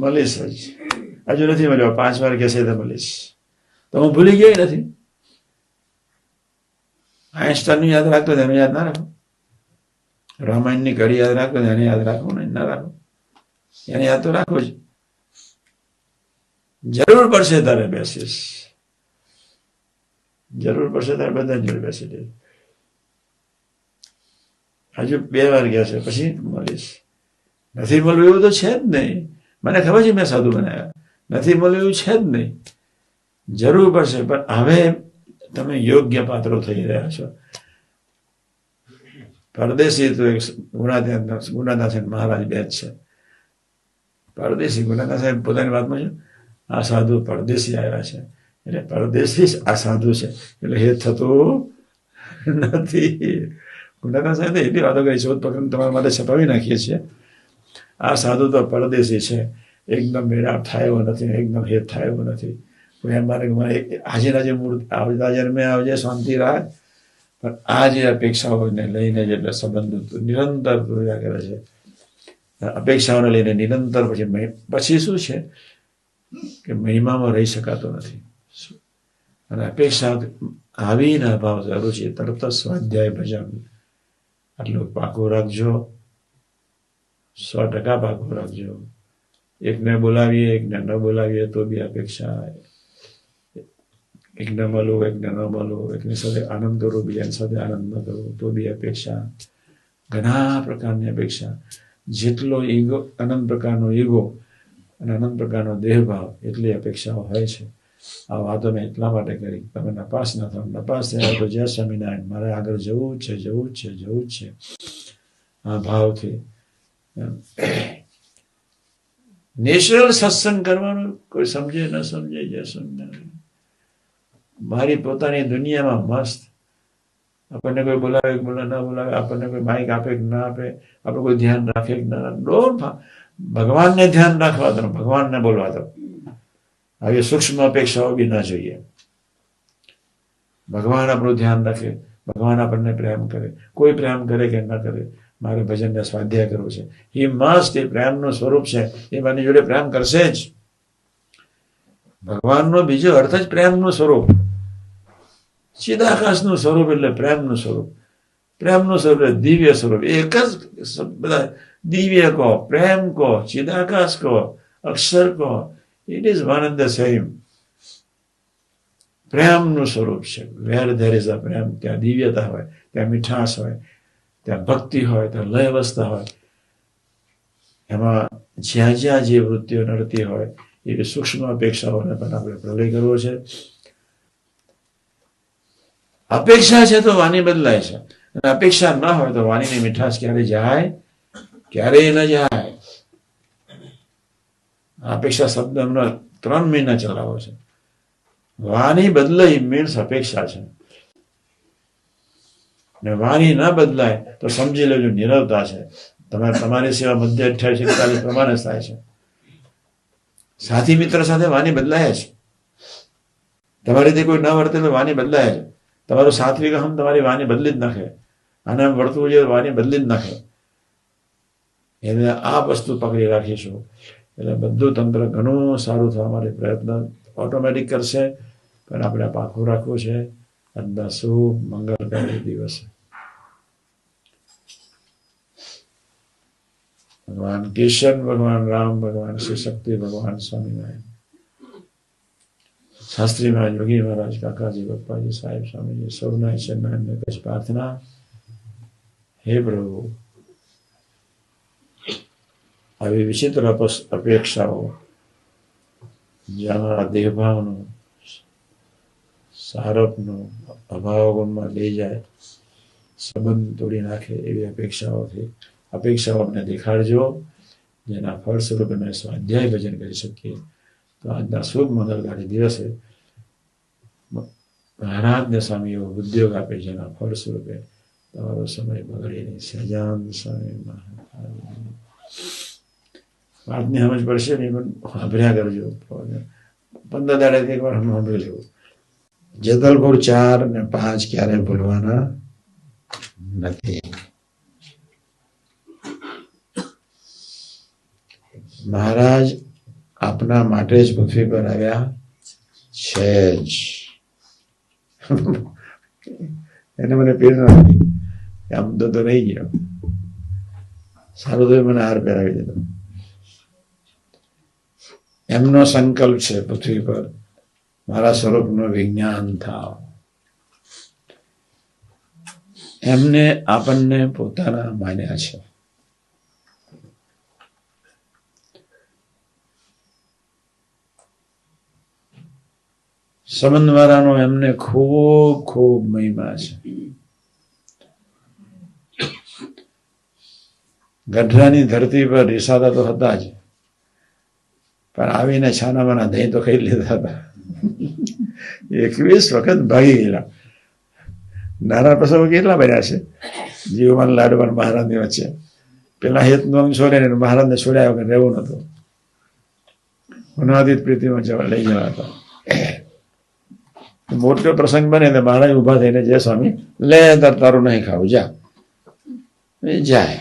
મળીશ જ, હજુ નથી મળ્યો, 5 વાર કહેશે તો મળીશ. તો હું ભૂલી ગયો નથી. આઈન્સ્ટાઈનનું યાદ રાખતો એનું યાદ ના રાખો, રામાયણની કડી યાદ રાખતો એને યાદ રાખો ને ના રાખો, એને યાદ તો રાખો જ. જરૂર પડશે તારે બેસીશ, જરૂર પડશે તારે બધા જોડે બેસી દે. હજુ 2 વાર ગયા છે, પછી મળીશ. નથી મળવું એવું તો છે જ નહીં. મને ખબર છે મેં સાધુ બનાવ્યા, નથી મળવું એવું છે જ નહીં. જરૂર પડશે, પણ હવે તમે યોગ્ય પાત્રો થઈ રહ્યા છો. પરદેશી તો એક ગુણાદાસ મહારાજ બે જ છે. પરદેશી ગુણાદાસ સાહેબ પોતાની વાતમાં છે, આ સાધુ પરદેશી આવ્યા છે એટલે પરદેશી જ આ સાધુ છે, એટલે એ થતું નથી. ગુણાદાસ સાહેબ એટલી વાતો કરી, શોધ પકડ તમારા માટે છપાવી નાખીએ છીએ. આ સાધુ તો પરદેશી છે, એકદમ મેળાપ થાય એવો નથી, એકદમ હેત થાય એવો નથી. મારે આજે મૂળ આવતા જન્મે આવજે, શાંતિ રાખ. પણ આ જે અપેક્ષાઓને લઈને જેટલા સંબંધો નિરંતર જોયા કરે છે, અપેક્ષાઓને લઈને નિરંતર પછી શું છે કે મહિમામાં રહી શકાતો નથી. અને અપેક્ષા આવીને અભાવ અરુચિ તરત જ સ્વાધ્યાય ભજન આટલું પાકું રાખજો, 100% પાકું રાખજો. એકને બોલાવીએ એકને ન બોલાવીએ તો બી અપેક્ષા, એકને મળો એકને ન મળો, એકની સાથે આનંદ કરો બીજાની સાથે આનંદ ન કરો તો બી અપેક્ષા. ઘણા પ્રકારની અપેક્ષા. જેટલો ઈગો, અનંત પ્રકારનો ઈગો અને અનંત પ્રકારનો દેહભાવ એટલી અપેક્ષાઓ હોય છે. આ વાતો મેં એટલા માટે કરી, તમે નપાસ ન થાવ. નપાસ થયા તો જય સ્વામિનારાયણ, મારે આગળ જવું જ છે, જવું જ છે, જવું જ છે. આ ભાવથી નેચરલ સત્સંગ કરવાનું, કોઈ સમજે ન સમજે, જય સ્વામિનારાયણ. મારી પોતાની દુનિયામાં મસ્ત. આપણને કોઈ બોલાવે ન બોલાવે, આપણને કોઈ માઇક આપે કે ના આપે, આપણે કોઈ ધ્યાન રાખે કે ના રાખે, ભગવાનને ધ્યાન રાખવા દો, ભગવાનને બોલવા દો. આવી સૂક્ષ્મ અપેક્ષાઓ બી ના જોઈએ. ભગવાન આપણું ધ્યાન રાખે, ભગવાન આપણને પ્રેમ કરે, કોઈ પ્રેમ કરે કે ના કરે, મારે ભજનને સ્વાધ્યાય કરવું છે. એ મસ્ત, એ પ્રેમનું સ્વરૂપ છે, એ મારી જોડે પ્રેમ કરશે જ. ભગવાનનો બીજો અર્થ જ પ્રેમનું સ્વરૂપ. ચિદાકાશનું સ્વરૂપ એટલે પ્રેમનું સ્વરૂપ. પ્રેમનું સ્વરૂપ એટલે દિવ્ય સ્વરૂપ. એક જ બધા દિવ્ય કહો, પ્રેમ કહો, ચિદાકાશ કહો, અક્ષર કહો, it is one and the same. પ્રેમનું સ્વરૂપ છે. વેર ધેર ઇઝ અ પ્રેમ, ત્યાં દિવ્યતા હોય, ત્યાં મીઠાશ હોય, ત્યાં ભક્તિ હોય, ત્યાં લય અવસ્થા હોય. એમાં જ્યાં જ્યાં જે વૃત્તિઓ નડતી હોય એવી સૂક્ષ્મ અપેક્ષાઓને પણ આપણે પ્રલય કરવો છે. અપેક્ષા છે તો વાણી બદલાય છે, અને અપેક્ષા ન હોય તો વાણીની મીઠાશ ક્યારે જાય, ક્યારેય ન જાય. અપેક્ષા શબ્દ હમણાં 3 મહિના ચલાવો છે. વાણી બદલાય મીન્સ અપેક્ષા છે, ને વાણી ન બદલાય તો સમજી લેજો નિરવતા છે. તમારી સેવા મધ્ય 28-41 પ્રમાણે થાય છે. સાથી મિત્ર સાથે વાણી બદલાય છે. તમારીથી કોઈ ન વર્તે તો વાણી બદલાય છે. તમારું સાત્વિક અહમ તમારી વાણી બદલી જ નાખે, અને એમ વર્તવું જોઈએ વાણી બદલી જ નાખે. એટલે આ વસ્તુ પકડી રાખીશું એટલે બધું તંત્ર ઘણું સારું થવા માટે પ્રયત્ન ઓટોમેટિક કરશે. પણ આપણે પાકું રાખવું છે. આજના શુભ મંગળકારી દિવસે ભગવાન કિશન, ભગવાન રામ, ભગવાન શ્રી શક્તિ, ભગવાન સ્વામિનારાયણ, શાસ્ત્રી મહારાજ, યોગી મહારાજ, કાકાજી, પપ્પાજી, સાહેબ, સ્વામીજી, સૌના ચરણને કચ્છ પ્રાર્થના. હે પ્રભુ, આવી વિચિત્ર અપેક્ષાઓ જ્યાં દેહભાવનું, સારપનું અભાવ ગુણમાં લઈ જાય, સંબંધ તોડી નાખે એવી અપેક્ષાઓ અમને દેખાડજો, જેના ફળ સ્વરૂપે અમે સ્વાધ્યાય ભજન કરી શકીએ. તો આજના શુભ મંગળકારી દિવસે મહારાજને સ્વામી એવો ઉદ્યોગ આપે, જેના ફળ સ્વરૂપે તમારો સમય બગડે નહીં. સહજાન સ્વામી મહારાજ વાતની સમજ પડશે ને, પણ સાંભળ્યા કરજો. 15 દાડેથી એકવાર સાંભળી લેવું. જેતલપુર 4 અને 5 ક્યારે ભૂલવાના નથી. મહારાજ આપના માટે જ પૃથ્વી પર આવ્યા છે જ. એને મને પ્રેરણા હતી, આમ તો રહી ગયો, સારું તો મને હાર પહેરાવી દીધો. એમનો સંકલ્પ છે પૃથ્વી પર મારા સ્વરૂપનું વિજ્ઞાન થાવ. એમને આપણને પોતાના માન્યા છે. સંબંધવાળાનો એમને ખૂબ ખૂબ મહિમા છે. ગઢડાની ધરતી પર રિસાતા તો હતા જ, પણ આવીને છાનામાના દહીં તો ખાઈ લીધા હતા. 21 વખત ભાગી ગયેલા. નાના પ્રસંગો કેટલા બન્યા છે જીવવાન લાડવાન મહારાજની વચ્ચે. પેલા હેતનું અંગ છોડે ને મહારાજને છોડ્યા વગર રહેવું નતું. અનાદિત પ્રીતિમાં લઈ જવા હતા. મોટો પ્રસંગ બને તો મહારાજ ઉભા થઈને જય સ્વામી લે તારું નહીં ખાવું જા. જાય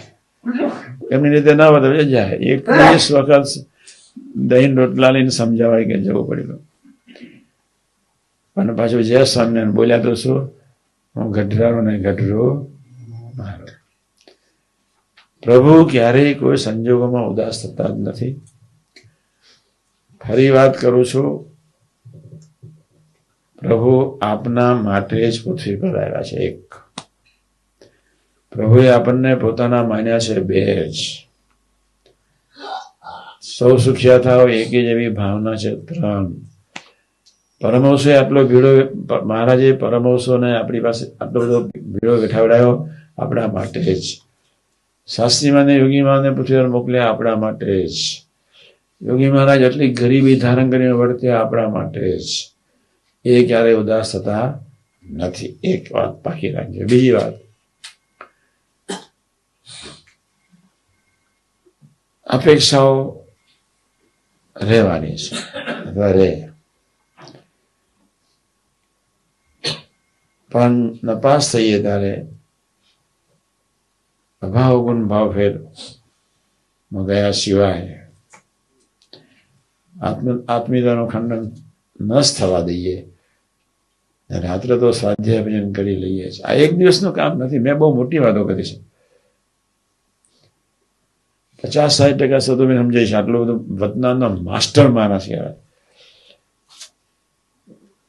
એમની રીતે ના વધે જાય. 21 વખત દહીં રોટલા લઈને સમજાવાય કે જવું પડ્યું. અને પાછું જય સ્વામી બોલ્યા તો શું, હું ગઢરાનો ને ગઢરો મારો. પ્રભુ ક્યારેય કોઈ સંજોગોમાં ઉદાસ થતા જ નથી. ફરી વાત કરું છું, પ્રભુ આપના માટે જ પૃથ્વી પર આવ્યા છે. એક પ્રભુએ આપણને પોતાના માન્યા છે. બે જ સૌ સુખ્યા થાવ એકી જેવી ભાવના છે. 3 પરમહંસે આટલો ભીડો, મહારાજે પરમહંસોને આપણી પાસે આટલો બધો ભીડો બેઠાવડાયો આપણા માટે જ. શાસ્ત્રીમાને યોગીમાને પૃથ્વી પર મોકલ્યા આપણા માટે જ. યોગી મહારાજ આટલી ગરીબી ધારણ કરીને વર્ત્યા આપણા માટે જ. એ ક્યારેય ઉદાસ થતા નથી. એક વાત પાકી રાખજો. બીજી વાત, અપેક્ષાઓ રહેવાની છે અથવા રહે, પણ નપાસ થઈએ ત્યારે અભાવ ગુણ ભાવ ફેર ગયા સિવાય આત્મીયતાનું ખંડન ન જ થવા દઈએ. રાત્રે તો સ્વાધ્યાય ભજન કરી લઈએ છીએ. આ એક દિવસનું કામ નથી. મેં બહુ મોટી વાતો કરી છે. 50-60% સુધી મેં સમજાય છે. આટલું બધું વતનાનો માસ્ટર માણસ કહેવાય,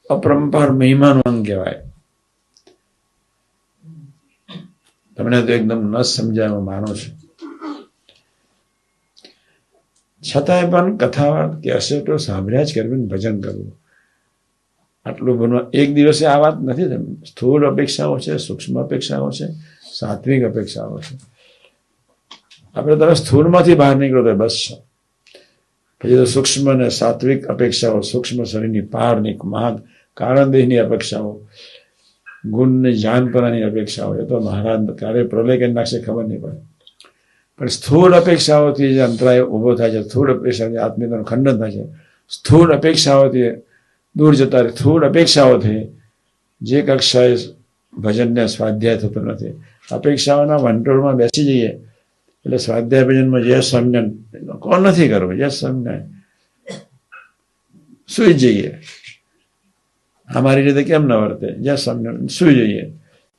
અપરંપાર મહિમાનું અંગ કહેવાય. તમને તો એકદમ ન સમજાય માનું છું. છતાંય પણ કથાવાર્ત કે અસેટો સાંભળ્યા જ કરવી, ભજન કરવું, આટલું બનવા. એક દિવસે આ વાત નથી. સ્થૂળ અપેક્ષાઓ છે, સૂક્ષ્મ અપેક્ષાઓ છે, સાત્વિક અપેક્ષાઓ છે. આપણે તમે સ્થૂળમાંથી બહાર નીકળો તો બસ છે. પછી તો સૂક્ષ્મ અને સાત્વિક અપેક્ષાઓ, સૂક્ષ્મ શરીરની પારની મહાન કારણદેહની અપેક્ષાઓ, ગુણની જાનપરાની અપેક્ષાઓ, એ તો મહારાજ ક્યારે પ્રલય કરી નાખશે ખબર નહીં પડે. પણ સ્થૂળ અપેક્ષાઓથી જે અંતરાય ઊભો થાય છે, સ્થૂળ અપેક્ષાથી આત્મીયતાનું ખંડન થાય છે, સ્થૂળ અપેક્ષાઓથી દૂર જતા રહે, સ્થૂળ અપેક્ષાઓથી જે કક્ષાએ ભજનને સ્વાધ્યાય થતો નથી. અપેક્ષાઓના વંટોળમાં બેસી જઈએ એટલે સ્વાધ્યાય ભજનમાં યશ સ્વામિનારાયણ કોણ નથી કરવું, યશ સ્વામિનારાયણ સુઈ જઈએ. અમારી રીતે કેમ ન વર્તે, યશ સ્વામિનારાયણ સુઈ જઈએ.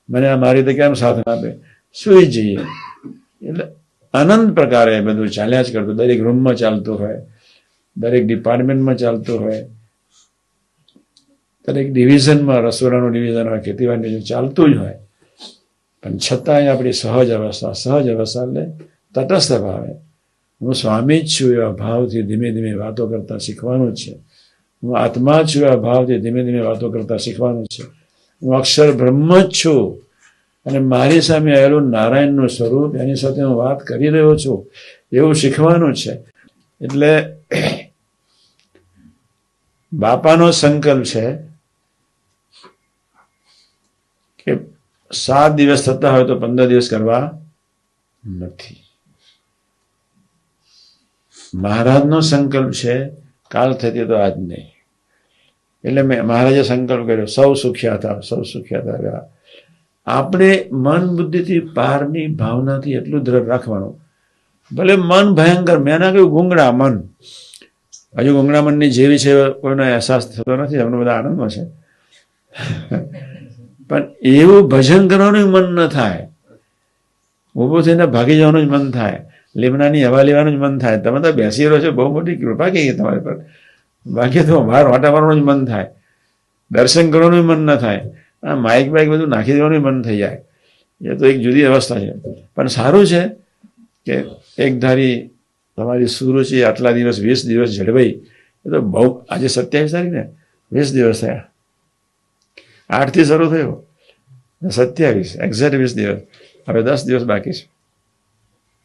મને આ મારી રીતે કેમ સાથ આપે, સુઈ જઈએ. એટલે અનંત પ્રકારે બધું ચાલ્યા જ કરતું. દરેક રૂમમાં ચાલતું હોય, દરેક ડિપાર્ટમેન્ટમાં ચાલતું હોય, દરેક ડિવિઝનમાં, રસોડાનું ડિવિઝન હોય, ખેતીવાડી ડિવિઝન ચાલતું જ હોય. પણ છતાંય આપણી સહજ અવસ્થા એટલે તટસ્થ ભાવે હું સ્વામી જ છું એવા ભાવથી ધીમે ધીમે વાતો કરતા શીખવાનું જ છે. હું આત્મા જ છું એવા ભાવથી ધીમે ધીમે વાતો કરતા શીખવાનું છે. હું અક્ષર બ્રહ્મ જ છું અને મારી સામે આવેલું નારાયણનું સ્વરૂપ, એની સાથે હું વાત કરી રહ્યો છું એવું શીખવાનું છે. એટલે બાપાનો સંકલ્પ છે કે 7 દિવસ થતા હોય તો 15 દિવસ કરવા નથી. મહારાજનો સંકલ્પ છે કાલ થતી તો આજ નહીં. એટલે મહારાજે સંકલ્પ કર્યો સૌ સુખ્યા થાવ, સૌ સુખ્યા થાવ. આપણે મન બુદ્ધિથી પારની ભાવનાથી એટલું દ્રઢ રાખવાનું ભલે મન ભયંકર, મેં ના કહ્યું ગુંગળા મન, હજુ ગુંગળા મનની જેવી છે કોઈનો અહેસાસ થતો નથી, એમનો બધા આનંદમાં છે. પણ એવું ભજન કરવાનું મન ન થાય, ઊભું થઈને ભાગી જવાનું જ મન થાય, લીમડાની હવા લેવાનું જ મન થાય. તમે તો બેસી રહ્યો છો, બહુ મોટી કૃપા કહી તમારી પર. બાકી તો બહાર વાટા મારવાનું જ મન થાય, દર્શન કરવાનું મન ન થાય, આ માઇક બાઇક બધું નાખી દેવાનું મન થઈ જાય. એ તો એક જુદી અવસ્થા છે. પણ સારું છે કે એક ધારી તમારી સુરુચિ આટલા દિવસ 20 દિવસ જળવાઈ. એ તો બહુ, આજે 27 તારીખ ને, 20 દિવસ થયા, 8થી શરૂ થયો, 27 એક્ઝેક્ટ 20 દિવસ, હવે 10 દિવસ બાકી છે.